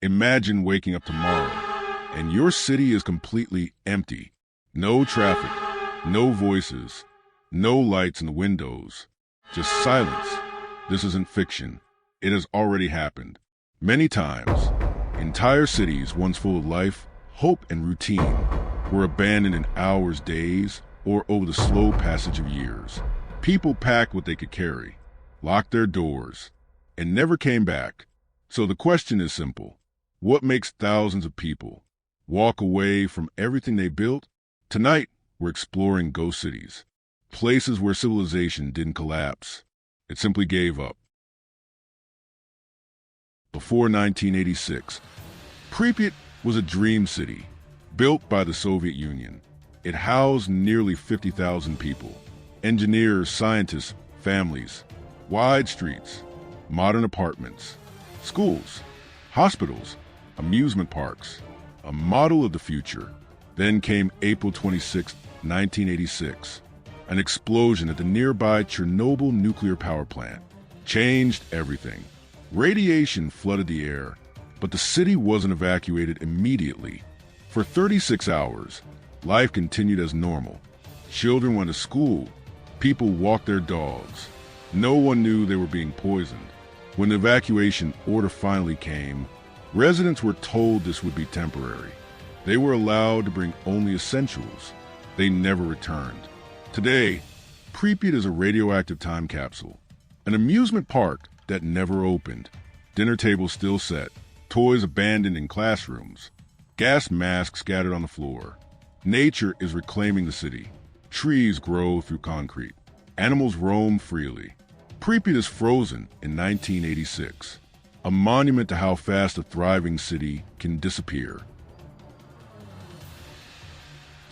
Imagine waking up tomorrow and your city is completely empty. No traffic, no voices, no lights in the windows, just silence. This isn't fiction. It has already happened. Many times, entire cities once full of life, hope, and routine were abandoned in hours, days, or over the slow passage of years. People packed what they could carry, locked their doors, and never came back. So the question is simple. What makes thousands of people walk away from everything they built? Tonight, we're exploring ghost cities, places where civilization didn't collapse. It simply gave up. Before 1986, Pripyat was a dream city, built by the Soviet Union. It housed nearly 50,000 people, engineers, scientists, families, wide streets, modern apartments, schools, hospitals, amusement parks, a model of the future. Then came April 26, 1986. An explosion at the nearby Chernobyl nuclear power plant changed everything. Radiation flooded the air, but the city wasn't evacuated immediately. For 36 hours, life continued as normal. Children went to school. People walked their dogs. No one knew they were being poisoned. When the evacuation order finally came, residents were told this would be temporary. They were allowed to bring only essentials. They never returned. Today, Pripyat is a radioactive time capsule, an amusement park that never opened, dinner tables still set, toys abandoned in classrooms, gas masks scattered on the floor. Nature is reclaiming the city. Trees grow through concrete. Animals roam freely. Pripyat is frozen in 1986, a monument to how fast a thriving city can disappear.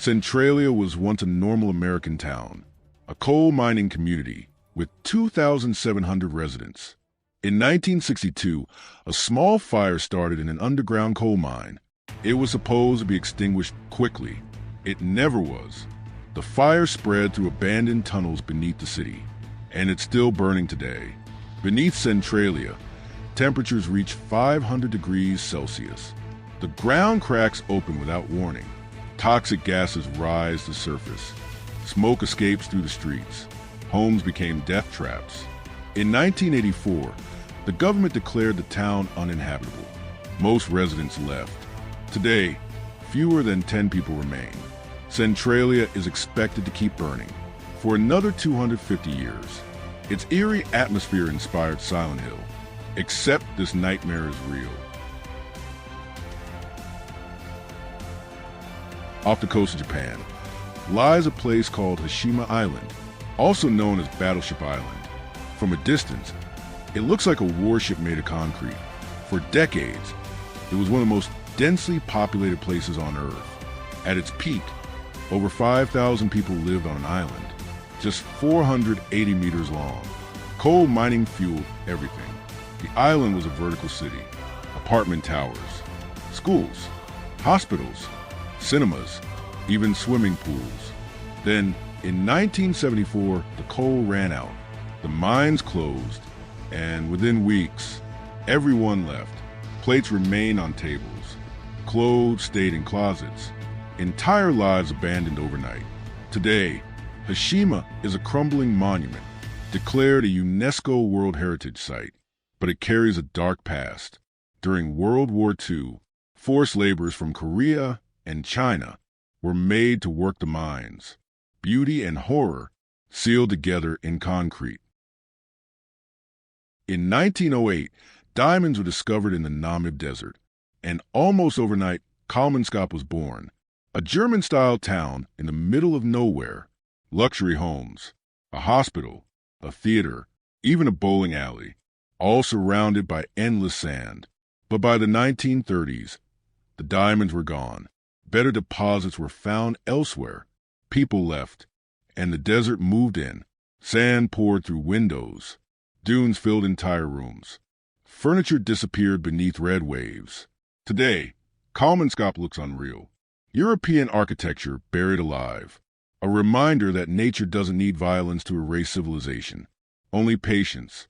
Centralia was once a normal American town, a coal mining community with 2,700 residents. In 1962, a small fire started in an underground coal mine. It was supposed to be extinguished quickly. It never was. The fire spread through abandoned tunnels beneath the city, and it's still burning today. Beneath Centralia, temperatures reach 500 degrees Celsius. The ground cracks open without warning. Toxic gases rise to surface. Smoke escapes through the streets. Homes became death traps. In 1984, the government declared the town uninhabitable. Most residents left. Today, fewer than 10 people remain. Centralia is expected to keep burning for another 250 years. Its eerie atmosphere inspired Silent Hill, except this nightmare is real. Off the coast of Japan lies a place called Hashima Island, also known as Battleship Island. From a distance, it looks like a warship made of concrete. For decades, it was one of the most densely populated places on Earth. At its peak, over 5,000 people lived on an island, just 480 meters long. Coal mining fueled everything. The island was a vertical city, apartment towers, schools, hospitals, cinemas, even swimming pools. Then, in 1974, the coal ran out. The mines closed, and within weeks, everyone left. Plates remained on tables. Clothes stayed in closets. Entire lives abandoned overnight. Today, Hashima is a crumbling monument, declared a UNESCO World Heritage Site, but it carries a dark past. During World War II, forced laborers from Korea and China were made to work the mines. Beauty and horror sealed together in concrete. In 1908, diamonds were discovered in the Namibia desert, and almost overnight, Kolmanskop was born, a German-style town in the middle of nowhere. Luxury homes, a hospital, a theater, even a bowling alley, all surrounded by endless sand. But by the 1930s, the diamonds were gone. Better deposits were found elsewhere. People left, and the desert moved in. Sand poured through windows. Dunes filled entire rooms. Furniture disappeared beneath red waves. Today, Kolmanskop looks unreal. European architecture buried alive. A reminder that nature doesn't need violence to erase civilization, only patience.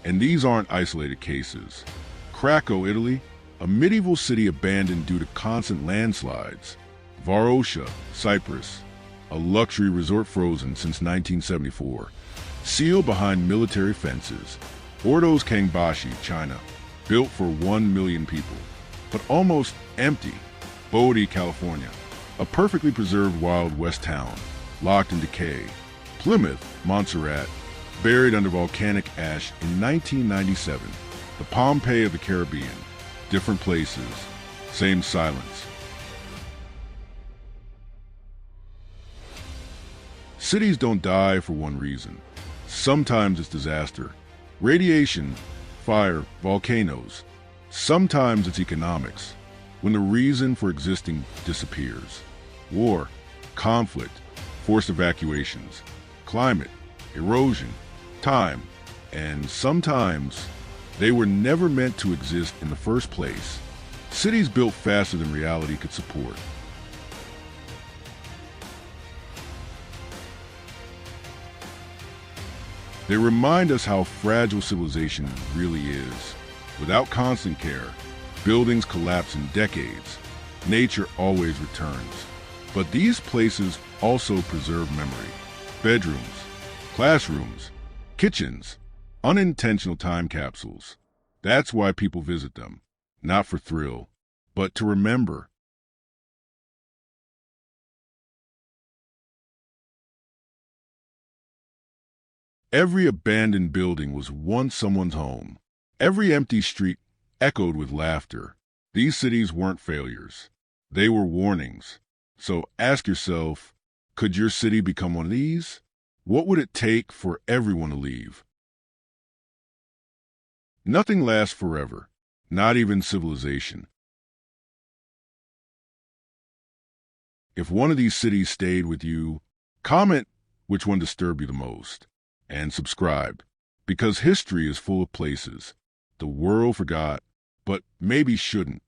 And these aren't isolated cases. Krakow, Italy, a medieval city abandoned due to constant landslides. Varosha, Cyprus, a luxury resort frozen since 1974, sealed behind military fences. Ordos Kangbashi, China, built for 1 million people, but almost empty. Bodie, California, a perfectly preserved Wild West town, locked in decay. Plymouth, Montserrat, buried under volcanic ash in 1997. The Pompeii of the Caribbean, different places, same silence. Cities don't die for one reason. Sometimes it's disaster, radiation, fire, volcanoes. Sometimes it's economics, when the reason for existing disappears. War, conflict, forced evacuations, climate, erosion, time, and sometimes they were never meant to exist in the first place. Cities built faster than reality could support. They remind us how fragile civilization really is. Without constant care, buildings collapse in decades. Nature always returns. But these places also preserve memory. Bedrooms, classrooms, kitchens, unintentional time capsules. That's why people visit them. Not for thrill, but to remember. Every abandoned building was once someone's home. Every empty street echoed with laughter. These cities weren't failures. They were warnings. So ask yourself, could your city become one of these? What would it take for everyone to leave? Nothing lasts forever, not even civilization. If one of these cities stayed with you, comment which one disturbed you the most. And subscribe, because history is full of places the world forgot, but maybe shouldn't.